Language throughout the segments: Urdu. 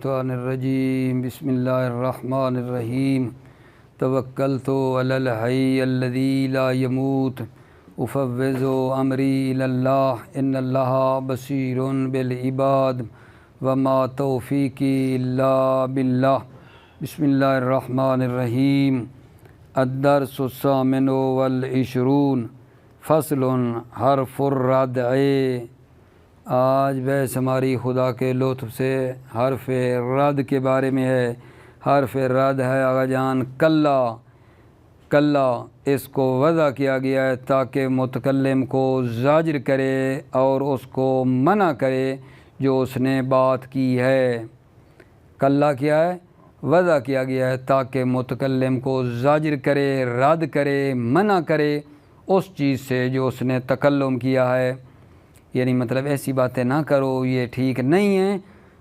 الشیطان الرجیم بسم اللہ الرحمن الرحیم توکلت علی الحی الذی لا یموت افوض امری الی اللہ ان اللہ بصیر بالعباد وما توفیقی الا باللہ بسم اللہ الرحمن الرحیم الدرس الثامن والعشرون فصل حرف الردع۔ آج بحث ہماری خدا کے لطف سے حرف رد کے بارے میں ہے۔ حرف رد ہے آغا جان کلا، اس کو وضع کیا گیا ہے تاکہ متکلم کو زاجر کرے اور اس کو منع کرے جو اس نے بات کی ہے۔ کلا کیا ہے؟ وضع کیا گیا ہے تاکہ متکلم کو زاجر کرے، رد کرے، منع کرے اس چیز سے جو اس نے تکلم کیا ہے۔ یعنی مطلب ایسی باتیں نہ کرو، یہ ٹھیک نہیں ہے،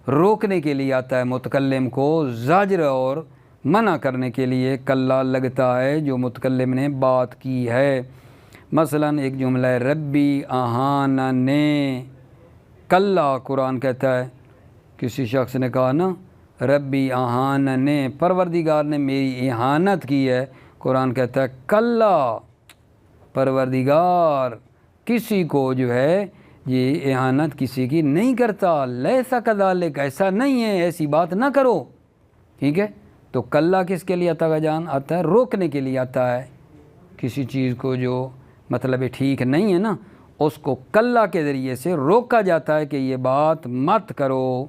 روکنے کے لیے آتا ہے، متکلم کو زاجر اور منع کرنے کے لیے کلا لگتا ہے جو متکلم نے بات کی ہے۔ مثلا ایک جملہ ہے ربی اہاننے، کلا قرآن کہتا ہے، کسی شخص نے کہا نا ربی اہاننے، پروردگار نے میری اہانت کی ہے، قرآن کہتا ہے کلا، پروردگار کسی کو جو ہے یہ اہانت کسی کی نہیں کرتا، لیسا کذالک، ایسا نہیں ہے، ایسی بات نہ کرو، ٹھیک ہے۔ تو کلا کس کے لیے آتا جان؟ آتا ہے روکنے کے لیے آتا ہے، کسی چیز کو جو مطلب ٹھیک نہیں ہے نا اس کو کلا کے ذریعے سے روکا جاتا ہے کہ یہ بات مت کرو۔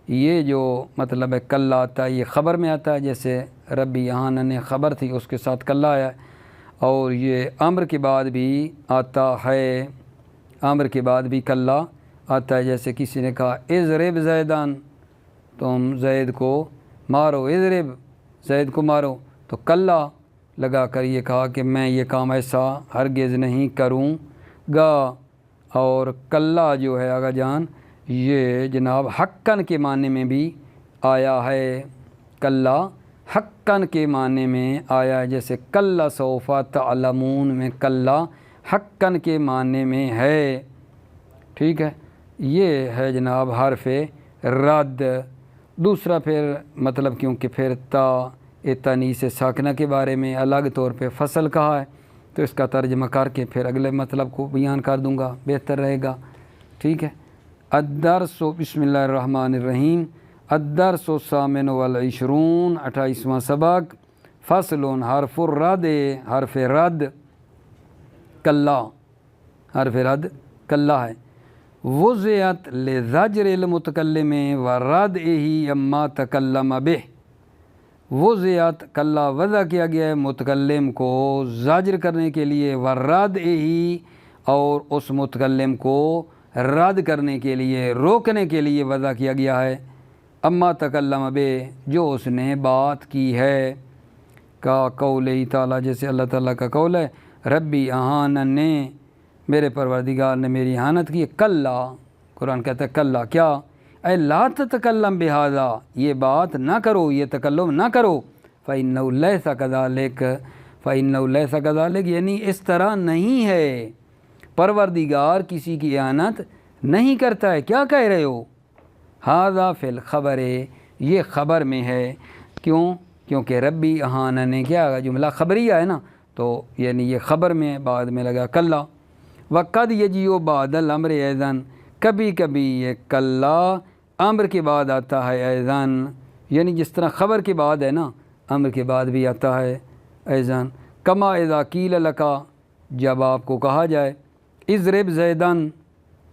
یہ جو مطلب ہے کلا آتا ہے یہ خبر میں آتا ہے، جیسے ربی اہاننے خبر تھی اس کے ساتھ کلا آیا ہے، اور یہ امر کے بعد بھی آتا ہے، امر کے بعد بھی کلا آتا ہے، جیسے کسی نے کہا اضرب زیدان، تم زید کو مارو، اضرب زید کو مارو، تو کلا لگا کر یہ کہا کہ میں یہ کام ایسا ہرگز نہیں کروں گا۔ اور کلا جو ہے آغا جان یہ جناب حقاً کے معنی میں بھی آیا ہے، کلا حقاً کے معنی میں آیا ہے، جیسے کلا سوف تعلمون میں کلا حقاً کے معنی میں ہے، ٹھیک ہے۔ یہ ہے جناب حرف رد۔ دوسرا پھر مطلب کیونکہ پھر تانیث ساکنہ کے بارے میں الگ طور پہ فصل کہا ہے تو اس کا ترجمہ کر کے پھر اگلے مطلب کو بیان کر دوں گا، بہتر رہے گا، ٹھیک ہے۔ الدرس بسم اللہ الرحمن الرحیم الدرس الثامن والعشرون، 28واں سبق، فصل حرف الرد، حرف رد کلا، حرف رد کلا ہے۔ وضعت لزجر المتکلم وردعہ اما تکلم بہ، وضعت کلا وضع کیا گیا ہے متکلم کو زاجر کرنے کے لیے، وردعہ اور اس متکلم کو رد کرنے کے لیے، روکنے کے لیے وضع کیا گیا ہے، اما تکلم بہ جو اس نے بات کی ہے، کا قول تعالیٰ، جیسے اللہ تعالیٰ کا قول ہے ربی اہاننے، میرے پروردگار نے میری اہانت کی، کلا قرآن کہتا ہے کلا کیا، اے لا تتکلم بہذا، یہ بات نہ کرو، یہ تکلم نہ کرو، فإنہ لیس کذالک، فإنہ لیس کذالک یعنی اس طرح نہیں ہے، پروردگار کسی کی اہانت نہیں کرتا ہے، کیا کہہ رہے ہو؟ ھذا فی الخبر، یہ خبر میں ہے، کیوں؟ کیونکہ ربی اہاننے کیا جملہ خبریہ ہے نا، تو یعنی یہ خبر میں بعد میں لگا کلا۔ وقد یجیء بعد الامر ایضاً، کبھی کبھی یہ کلا امر کے بعد آتا ہے، ایضاً یعنی جس طرح خبر کے بعد ہے نا امر کے بعد بھی آتا ہے ایضاً، کما اذا قیل لک، جب آپ کو کہا جائے اضرب زیداً،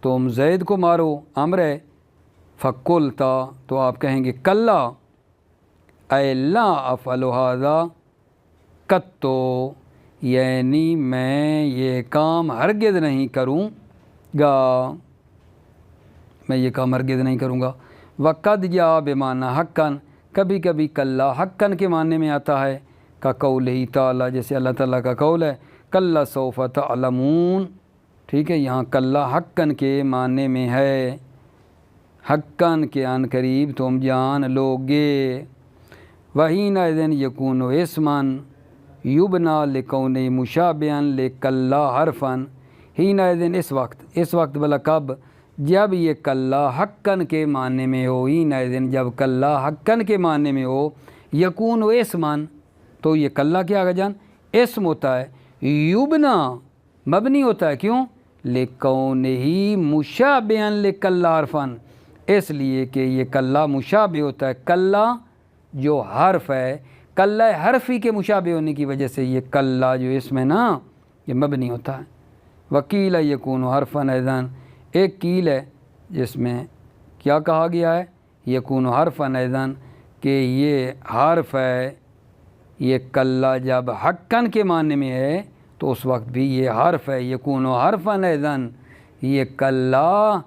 تم زید کو مارو، امر ہے، فقلتا تو آپ کہیں گے کلا اے لا افعل ھذا قط، یعنی میں یہ کام ہرگز نہیں کروں گا، میں یہ کام ہرگز نہیں کروں گا۔ وقد جاء بمعنی حقاً، کبھی کبھی کلا حقاً کے معنی میں آتا ہے، کا قول ہی تعالیٰ، جیسے اللہ تعالیٰ کا قول ہے کلا سوف تعلمون، ٹھیک ہے، یہاں کلا حقاً کے معنی میں ہے، حقاً کے عن قریب تم جان لو گے۔ وحینئذ یکون اسما یبنا لکون مشابہا لکلا حرفا، حینئذ اس وقت بلا کب، جب یہ کلّا حقاً کے معنی میں ہو، حینئذ جب کلّا حقاً کے معنی میں ہو، یکون و اسمان، تو یہ کلّا کیا آگا جان اسم ہوتا ہے، یبنا مبنی ہوتا ہے، کیوں؟ لکونہ مشابہا لکلّا حرفاً، اس لیے کہ یہ کلّا مشابہ ہوتا ہے، کلّا جو حرف ہے، کلّا حرفی کے مشابہ ہونے کی وجہ سے یہ کلّا جو اسم ہے نا یہ مبنی ہوتا ہے۔ وکیل یکون حرفاً ایضاً، ایک کیل ہے جس میں کیا کہا گیا ہے، یکون حرفاً ایضاً کہ یہ حرف ہے، یہ کلّا جب حقاً کے معنی میں ہے تو اس وقت بھی یہ حرف ہے، یکون حرفاً ایضاً، یہ کلّا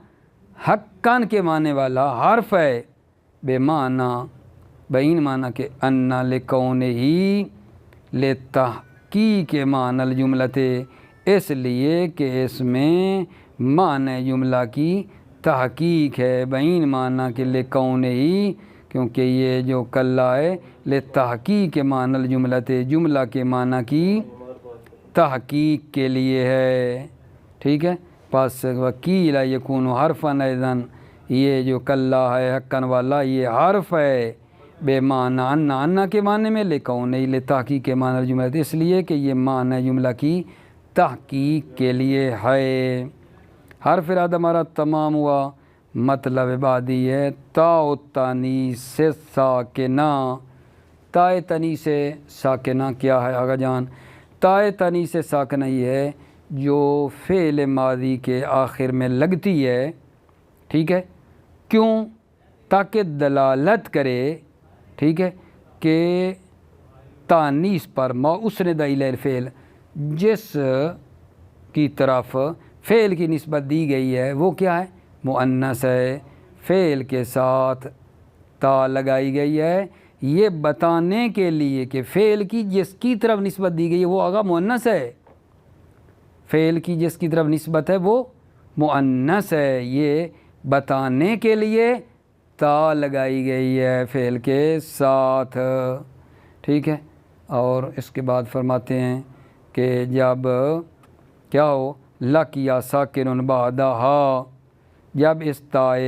حقاً کے معنی والا حرف ہے، بے معنی بین معنی کہ ان لکونہ لتحقیق معنی الجملۃ، اس لیے کہ اس میں معنی جملہ کی تحقیق ہے، بین معنی کہ لکونہ، کیونکہ یہ جو کلّا ہے لتحقیق معنی الجملۃ، جملہ کے معنی کی تحقیق کے لیے ہے، ٹھیک ہے۔ پس وکیل یکون حرفاً ایضاً، یہ جو کلّا ہے حقاً والا یہ حرف ہے، بے معنی ان کے معنی میں، لکونہ لتحقیق معنی الجملۃ، اس لیے کہ یہ معنی جملہ کی تحقیق کے لیے ہے۔ حرف ارادہ ہمارا تمام ہوا، مطلب بعدی ہے تاء التانیث ساکنہ۔ تاء تانیث ساکنہ کیا ہے آگا جان؟ تاء تانیث ساکنہ یہ ہے جو فعل ماضی کے آخر میں لگتی ہے، ٹھیک ہے، کیوں؟ تاکہ دلالت کرے، ٹھیک ہے، کہ تانیث پر، ما اسند الی الفعل، جس کی طرف فعل کی نسبت دی گئی ہے وہ کیا ہے؟ مؤنث ہے، فعل کے ساتھ تا لگائی گئی ہے یہ بتانے کے لیے کہ فعل کی جس کی طرف نسبت دی گئی ہے وہ آگا مؤنث ہے، فعل کی جس کی طرف نسبت ہے وہ مؤنث ہے، یہ بتانے کے لیے تا لگائی گئی ہے فعل کے ساتھ، ٹھیک ہے۔ اور اس کے بعد فرماتے ہیں کہ جب کیا ہو، لقیا ساکن بعدہا، جب اس تاء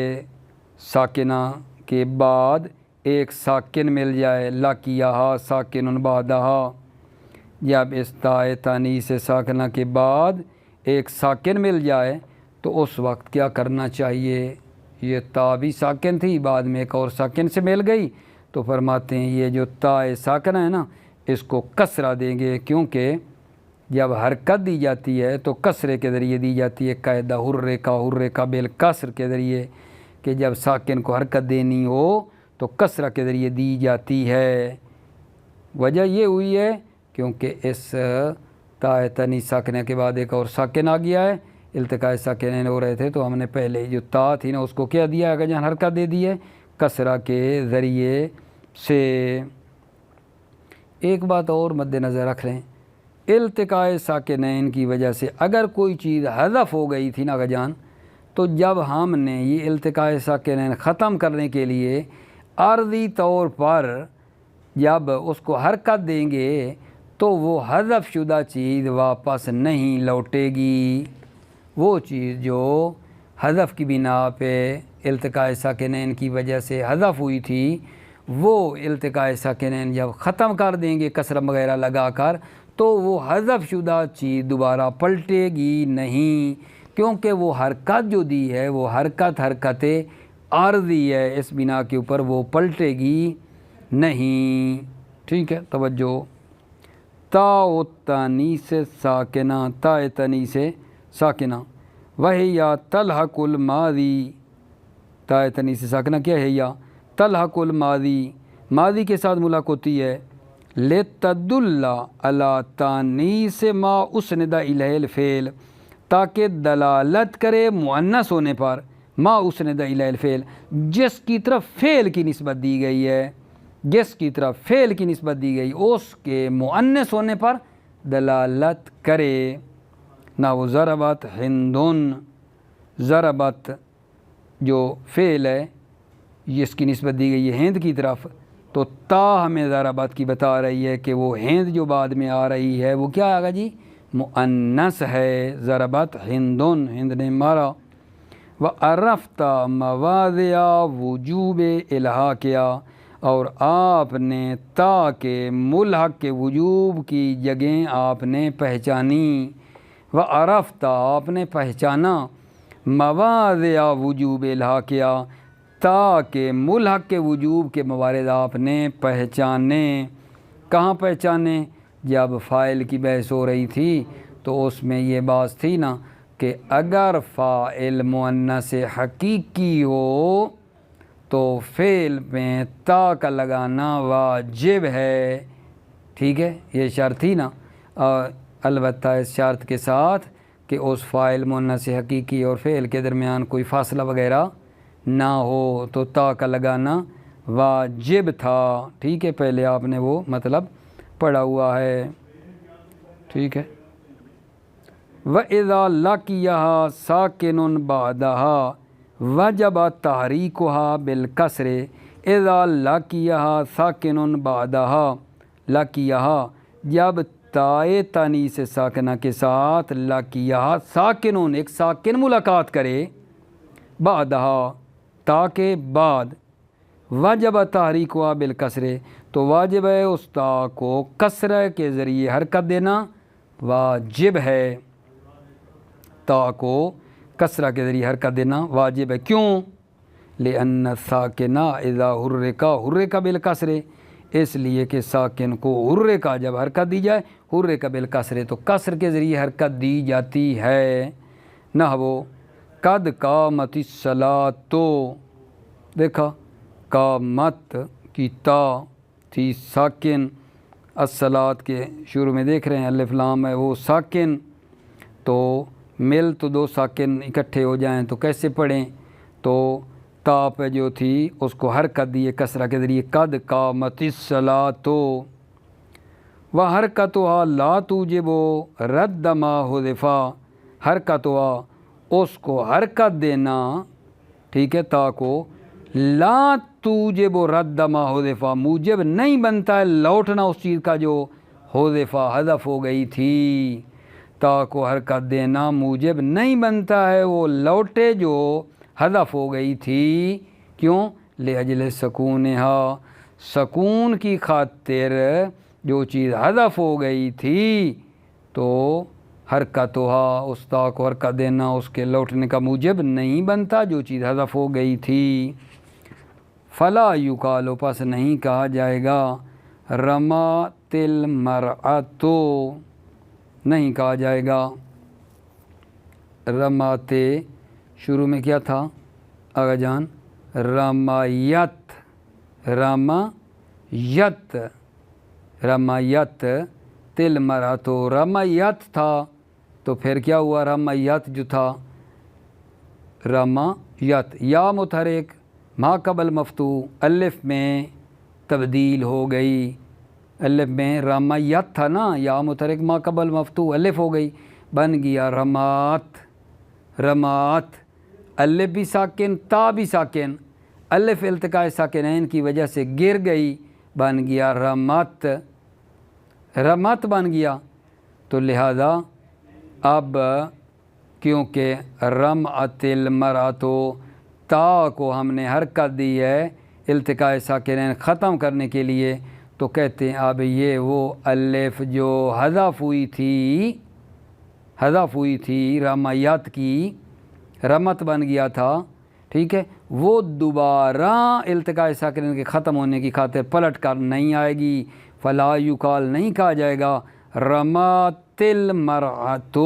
ساکنہ کے بعد ایک ساکن مل جائے، لقیہا ساکن بعدہا، جب اس تاء تانیث ساکنہ کے بعد ایک ساکن مل جائے تو اس وقت کیا کرنا چاہیے؟ یہ تا بھی ساکن تھی، بعد میں ایک اور ساکن سے مل گئی، تو فرماتے ہیں یہ جو تاء ساکنہ ہے نا اس کو کسرہ دیں گے، کیونکہ جب حرکت دی جاتی ہے تو کسرے کے ذریعے دی جاتی ہے، قاعدہ حرکہ بالکسر کے ذریعے، کہ جب ساکن کو حرکت دینی ہو تو کسرہ کے ذریعے دی جاتی ہے۔ وجہ یہ ہوئی ہے کیونکہ اس تاء تانیث ساکنہ کے بعد ایک اور ساکن آ گیا ہے، التقاء ساکنین ہو رہے تھے تو ہم نے پہلے جو تا تھی نا اس کو کیا دیا ہے، جہاں حرکت دے دی ہے کسرہ کے ذریعے سے۔ ایک بات اور مد نظر رکھ لیں، التقاء ساکنین کی وجہ سے اگر کوئی چیز حذف ہو گئی تھی نا جان، تو جب ہم نے یہ التقاء ساکنین ختم کرنے کے لیے عارضی طور پر جب اس کو حرکت دیں گے تو وہ حذف شدہ چیز واپس نہیں لوٹے گی، وہ چیز جو حذف کی بنا پہ التقاء ساکنین کی وجہ سے حذف ہوئی تھی وہ التقاء ساکنین جب ختم کر دیں گے کسرہ وغیرہ لگا کر تو وہ حذف شدہ چیز دوبارہ پلٹے گی نہیں، کیونکہ وہ حرکت جو دی ہے وہ حرکت عارضی ہے، اس بنا کے اوپر وہ پلٹے گی نہیں، ٹھیک ہے۔ توجہ، تاء التانیث ساکنہ، تاء تانیث ساکنہ، وہی تلحق الماضی، تاء تانیث ساکنہ کیا ہے؟ یا تلحق الماضی، ماضی کے ساتھ ملاق ہوتی ہے، لتدل علی تانیث ما اسند الیہ الفعل، تاکہ دلالت کرے مؤنث ہونے پر، ما اسند الیہ الفعل، جس کی طرف فعل کی نسبت دی گئی ہے، جس کی طرف فعل کی نسبت دی گئی اس کے مؤنث ہونے پر دلالت کرے۔ نحو ضربت ہندن، ضربت جو فعل ہے جس کی نسبت دی گئی ہے ہند کی طرف، تو تا ہمیں ضربت کی بتا رہی ہے کہ وہ ہند جو بعد میں آ رہی ہے وہ کیا آگا جی؟ مؤنث ہے، ضربت ہندن، ہند نے مارا۔ وعرفت مواضع وجوب الحاقیہ، اور آپ نے تا کے ملحق کے وجوب کی جگہیں آپ نے پہچانی، وعرفت آپ نے پہچانا، مواضع وجوب الحاقیہ تا کے ملحق کے وجوب کے موارد آپ نے پہچانے۔ کہاں پہچانے؟ جب فاعل کی بحث ہو رہی تھی تو اس میں یہ بات تھی نا کہ اگر فاعل مؤنث حقیقی ہو تو فعل میں تا کا لگانا واجب ہے، ٹھیک ہے، یہ شرط تھی نا، البتہ اس شرط کے ساتھ کہ اس فاعل مؤنث حقیقی اور فعل کے درمیان کوئی فاصلہ وغیرہ نہ ہو تو تا کا لگانا واجب تھا، ٹھیک ہے، پہلے آپ نے وہ مطلب پڑھا ہوا ہے، ٹھیک ہے۔ وَإِذَا لَقِيَهَا سَاكِنٌ بَعْدَهَا وَجَبَ تَحْرِيكُهَا بِالْكَسْرِ۔ اِذَا لَقِيَهَا سَاكِنٌ بَعْدَهَا، لَقِيَهَا جب تائے تانیث ساکنہ کے ساتھ، لَقِيَهَا ساکنٌ ایک ساکن ملاقات کرے، بعدها تا کے بعد، وجب تحریکها بالکسر تو واجب ہے اس تا کو کسرہ کے ذریعے حرکت دینا، واجب ہے، تا کو کسرہ کے ذریعے حرکت دینا واجب ہے، کیوں؟ لأن الساکنہ اذا حرک بالکسر، اس لیے کہ ساکن کو حرک جب حرکت دی جائے، حرک بالکسر تو کسر کے ذریعے حرکت دی جاتی ہے۔ نحو قد قامت الصلاۃ، دیکھا قامت کی تا تھی ساکن، الصلاۃ کے شروع میں دیکھ رہے ہیں الف لام ہے وہ ساکن، تو مل تو دو ساکن اکٹھے ہو جائیں تو کیسے پڑھیں؟ تو تا پہ جو تھی اس کو حرکت دیے کسرہ کے ذریعے، قد قامت الصلاۃ، وحرکتها لا توجب رد ما حذف، حرکتها اس کو حرکت دینا، ٹھیک ہے، تا کو لا توجب رد ما حذف موجب نہیں بنتا ہے لوٹنا اس چیز کا جو حذف حذف ہو گئی تھی، تا کو حرکت دینا موجب نہیں بنتا ہے وہ لوٹے جو حذف ہو گئی تھی، کیوں؟ لأجل سکونہا، سکون کی خاطر جو چیز حذف ہو گئی تھی تو حرکتہا اس تا کو حرکت دینا اس کے لوٹنے کا موجب نہیں بنتا جو چیز حذف ہو گئی تھی۔ فلا یقال پس نہیں کہا جائے گا رمات المرأۃ، نہیں کہا جائے گا رمات، شروع میں کیا تھا آغا جان؟ رمایت، رمایت، رمایت تل مرا تو رمایت تھا تو پھر کیا ہوا؟ رمایت جو تھا رمایت، یا متحرک ما قبل مفتوح الف میں تبدیل ہو گئی، الف میں رمایت تھا نا، یا متحرک ما قبل مفتوح الف ہو گئی، بن گیا رمات، رمات، الف بھی ساکن تا بھی ساکن، الف التقاء ساکنین کی وجہ سے گر گئی، بن گیا رمت، رمت بن گیا، تو لہذا اب کیونکہ رمعت المرأۃ تا کو ہم نے حرکت دی ہے التقاء ساکنین ختم کرنے کے لیے، تو کہتے ہیں اب یہ وہ الف جو حذف ہوئی تھی، حذف ہوئی تھی رمایت کی، رمت بن گیا تھا، ٹھیک ہے، وہ دوبارہ التقاء ساکنین کے ختم ہونے کی خاطر پلٹ کر نہیں آئے گی، فلا یقال نہیں کہا جائے گا رمات المرأۃ،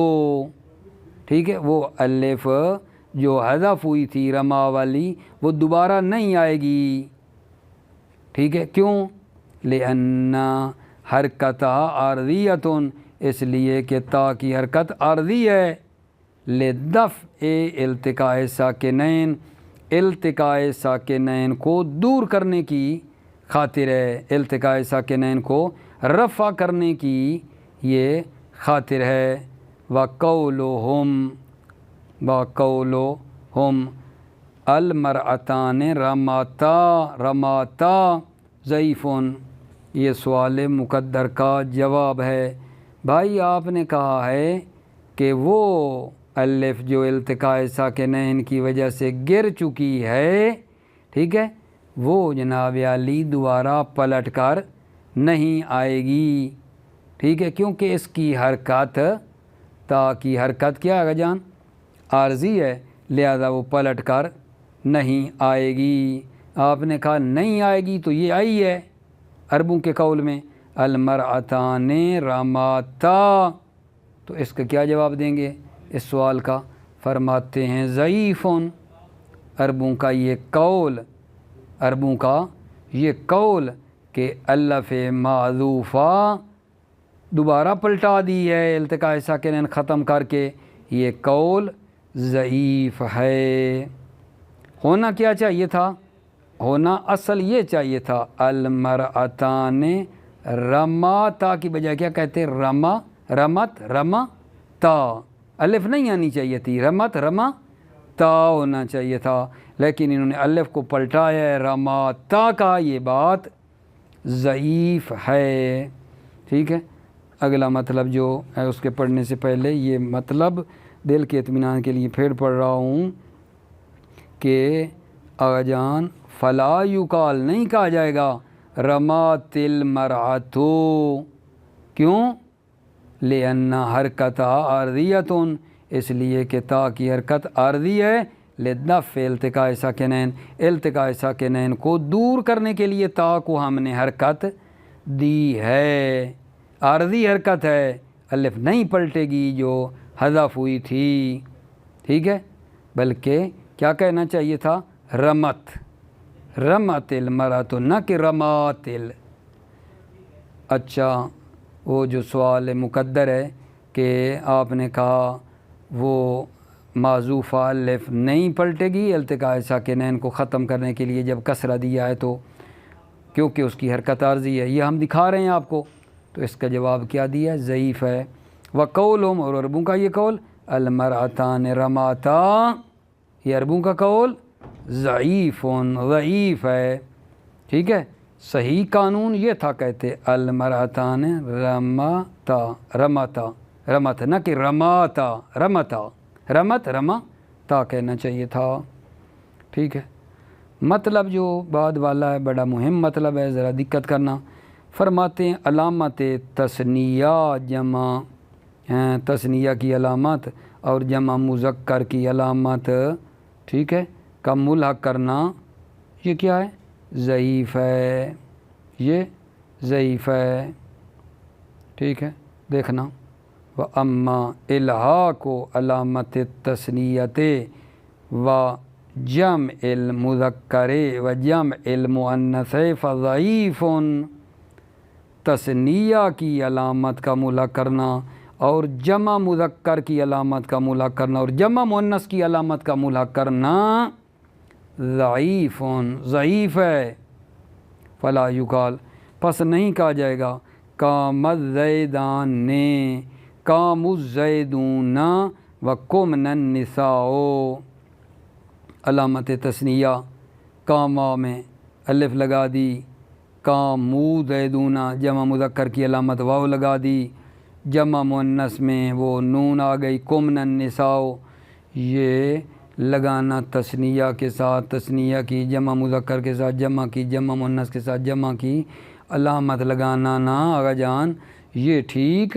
ٹھیک ہے، وہ الف جو حذف ہوئی تھی رما والی وہ دوبارہ نہیں آئے گی، ٹھیک ہے، کیوں؟ لأن حرکتہ عارضیۃ، اس لیے کہ تا کی حرکت عارضی ہے، لدفع التقاء ساکنین، التقاء ساکنین کو دور کرنے کی خاطر ہے، التقاء ساکنین کو رفع کرنے کی یہ خاطر ہے۔ وقولہم، وقولہم المرأتان رماتا، رماتا ضعیف، یہ سوال مقدر کا جواب ہے۔ بھائی آپ نے کہا ہے کہ وہ الف جو التقاء ساکنین کی وجہ سے گر چکی ہے، ٹھیک ہے، وہ جناب علی دوبارہ پلٹ کر نہیں آئے گی، ٹھیک ہے، کیونکہ اس کی حرکت، تا کی حرکت کیا ہے جان، عارضی ہے، لہذا وہ پلٹ کر نہیں آئے گی۔ آپ نے کہا نہیں آئے گی تو یہ آئی ہے عربوں کے قول میں المرأتان رماتا، تو اس کا کیا جواب دیں گے اس سوال کا؟ فرماتے ہیں ضعیفن، عربوں کا یہ قول کہ الف معذوفہ دوبارہ پلٹا دی ہے التقاء ساکنین ختم کر کے، یہ قول ضعیف ہے۔ ہونا کیا چاہیے تھا؟ ہونا اصل یہ چاہیے تھا المرأتان رماتا کی بجائے کیا کہتے رمت تا، الف نہیں آنی چاہیے تھی، رما تا ہونا چاہیے تھا، لیکن انہوں نے الف کو پلٹایا ہے رماتا کا، یہ بات ضعیف ہے، ٹھیک ہے۔ اگلا مطلب جو ہے اس کے پڑھنے سے پہلے یہ مطلب دل کے اطمینان کے لیے پھر پڑھ رہا ہوں کہ آغا جان فلا یقال نہیں کہا جائے گا رمات المرأتو، کیوں؟ لأن حرکت عارضیتن، اس لیے کہ تا کی حرکت عارضی ہے، لدفع التقاء ساکنین، التقاء ساکنین کو دور کرنے کے لیے تا کو ہم نے حرکت دی ہے، عارضی حرکت ہے، الف نہیں پلٹے گی جو حذف ہوئی تھی، ٹھیک ہے، بلکہ کیا کہنا چاہیے تھا رمت المرأۃ، نہ کہ رمات اچھا وہ جو سوال مقدر ہے کہ آپ نے کہا وہ معذوفہ الف نہیں پلٹے گی التقاء ساکنین کو ختم کرنے کے لیے جب کسرہ دیا ہے تو، کیونکہ اس کی حرکت عارضی ہے، یہ ہم دکھا رہے ہیں آپ کو، تو اس کا جواب کیا دیا؟ ضعیف ہے۔ وقولہم، اور عربوں کا یہ قول المرأتان رماتا، یہ عربوں کا قول ضعیف ہے، ٹھیک ہے۔ صحیح قانون یہ تھا کہتے المرأتان رمت، نہ کہ رمتا کہنا چاہیے تھا، ٹھیک ہے۔ مطلب جو بعد والا ہے بڑا مہم مطلب ہے، ذرا دقت کرنا۔ فرماتے ہیں علامت تثنیہ، جمع تثنیہ کی علامت اور جمع مذکر کی علامت، ٹھیک ہے، کا ملحق کرنا، یہ کیا ہے؟ ضعیف ہے، یہ ضعیف ہے، ٹھیک ہے، دیکھنا وَأَمَّا إِلْحَاقُ علامت التثنیۃ وجمع المذکر وجمع المؤنث فضعیف، تثنیہ کی علامت کا ملحق کرنا اور جمع مذکر کی علامت کا ملحق کرنا اور جمع مؤنث کی علامت کا ملحق کرنا ضعیف ہے۔ فلا یقال، پس نہیں کہا جائے گا قام الزیدان نے، قام الزیدون وقمن النساء، علامت تثنیہ قامہ میں الف لگا دی، قاموا زیدون جمع مذکر کی علامت واو لگا دی، جمع مؤنث میں وہ نون آ گئی قمن النساء، یہ لگانا تثنیہ کے ساتھ، تثنیہ کی جمع مذکر کے ساتھ جمع کی، جمع مؤنث کے ساتھ جمع کی علامت لگانا نا آغا جان، یہ ٹھیک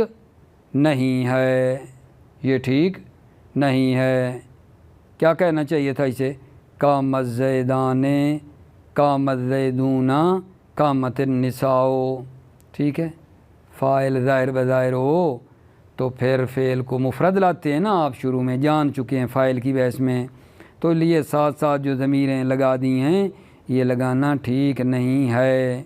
نہیں ہے، یہ ٹھیک نہیں ہے۔ کیا کہنا چاہیے تھا اسے؟ قام الزیدان، قام الزیدون، قامت النساء، ٹھیک ہے۔ فاعل ظاہر بظاہر ہو تو پھر فعل کو مفرد لاتے ہیں نا، آپ شروع میں جان چکے ہیں فاعل کی بحث میں، تو لیے ساتھ ساتھ جو ضمیریں لگا دی ہیں یہ لگانا ٹھیک نہیں ہے۔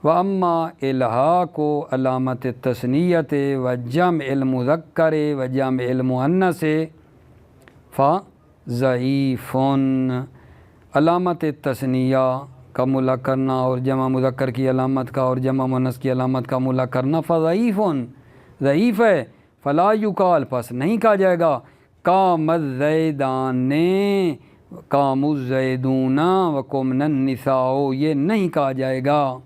وَأَمَّا إِلْحَاقُ علامت التثنیۃ وجمع المذکر وجمع المؤنث فضعیف، علامت تثنیہ کا ملحق کرنا اور جمع مذکر کی علامت کا اور جمع مؤنث کی علامت کا ملحق کرنا فضعیف، ضعیف ہے۔ فلا یقال، پس نہیں کہا جائے گا قام الزیدان قام الزیدون وقمن النساء، یہ نہیں کہا جائے گا،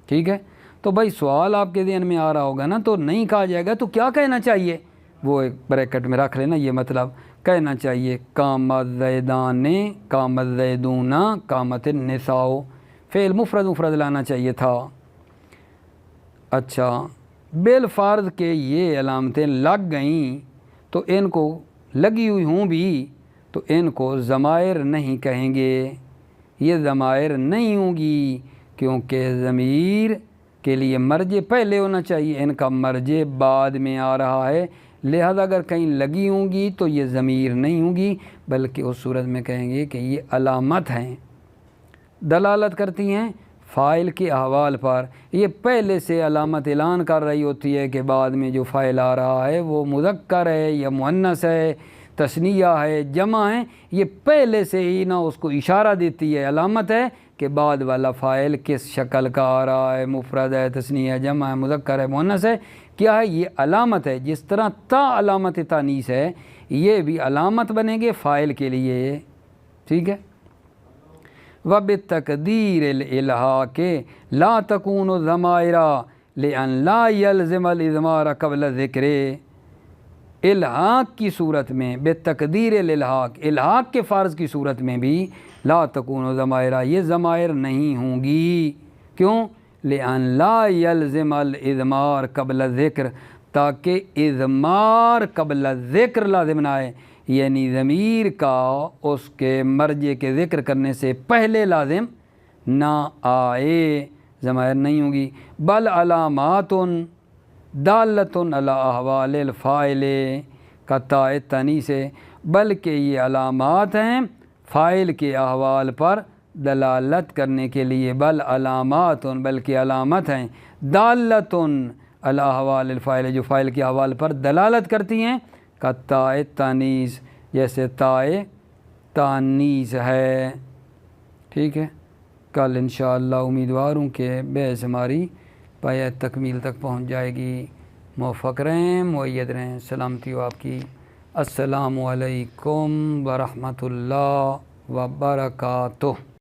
ٹھیک ہے۔ تو بھائی سوال آپ کے ذہن میں آ رہا ہوگا نا، تو نہیں کہا جائے گا تو کیا کہنا چاہیے؟ وہ ایک بریکٹ میں رکھ لینا، یہ مطلب کہنا چاہیے قامت زیدان، قامت زیدون، قامت النساء، فعل مفرد لانا چاہیے تھا۔ اچھا، بالفرض کہ یہ علامتیں لگ گئیں تو ان کو لگی ہوئی ہوں بھی تو ان کو ضمائر نہیں کہیں گے، یہ ضمائر نہیں ہوں گی، کیونکہ ضمیر کے لیے مرجع پہلے ہونا چاہیے، ان کا مرجع بعد میں آ رہا ہے، لہذا اگر کہیں لگی ہوں گی تو یہ ضمیر نہیں ہوں گی، بلکہ اس صورت میں کہیں گے کہ یہ علامت ہیں، دلالت کرتی ہیں فاعل کے احوال پر۔ یہ پہلے سے علامت اعلان کر رہی ہوتی ہے کہ بعد میں جو فاعل آ رہا ہے وہ مذکر ہے یا مؤنث ہے، تثنیہ ہے، جمع ہے، یہ پہلے سے ہی نہ اس کو اشارہ دیتی ہے، علامت ہے کہ بعد والا فاعل کس شکل کا آ رہا ہے، مفرد ہے، تثنیہ ہے، جمع ہے، مذکر ہے، مؤنث ہے، کیا ہے، یہ علامت ہے۔ جس طرح تا علامت تانیث ہے، یہ بھی علامت بنے گے فاعل کے لیے، ٹھیک ہے۔ وَبِالتَّقْدِيرِ الْإِلْحَاقِ لَا تَكُونُ الضَّمَائِرَ لِأَنْ لَا يَلْزِمَ الْإِضْمَارَ قبل ذکر۔ الحاق کی صورت میں، بتقدیر الالحاق، الحاق کے فرض کی صورت میں بھی لا تکون ضمائر، یہ ضمائر نہیں ہوں گی، کیوں؟ لأن لا يلزم الإضمار قبل ذکر، تاکہ اضمار قبل ذکر لازم نہ آئے، یعنی ضمیر کا اس کے مرجع کے ذکر کرنے سے پہلے لازم نہ آئے، ضمائر نہیں ہوں گی۔ بل علامات دالۃ علی احوال الفاعل کا تاء تانیث ہے، بلکہ یہ علامات ہیں فاعل کے احوال پر دلالت کرنے کے لیے، بل علامات، بلکہ علامت ہیں، دالۃ علی احوال الفاعل، جو فاعل کے احوال پر دلالت کرتی ہیں، کا تاء تانیث، جیسے تاء تانیث ہے، ٹھیک ہے۔ کل انشاءاللہ امیدوار ہوں کہ بحث ہماری پایۂ تکمیل تک پہنچ جائے گی۔ موفق رہیں، مؤید رہیں، سلامتی ہو آپ کی۔ السلام علیکم ورحمۃ اللہ وبرکاتہ۔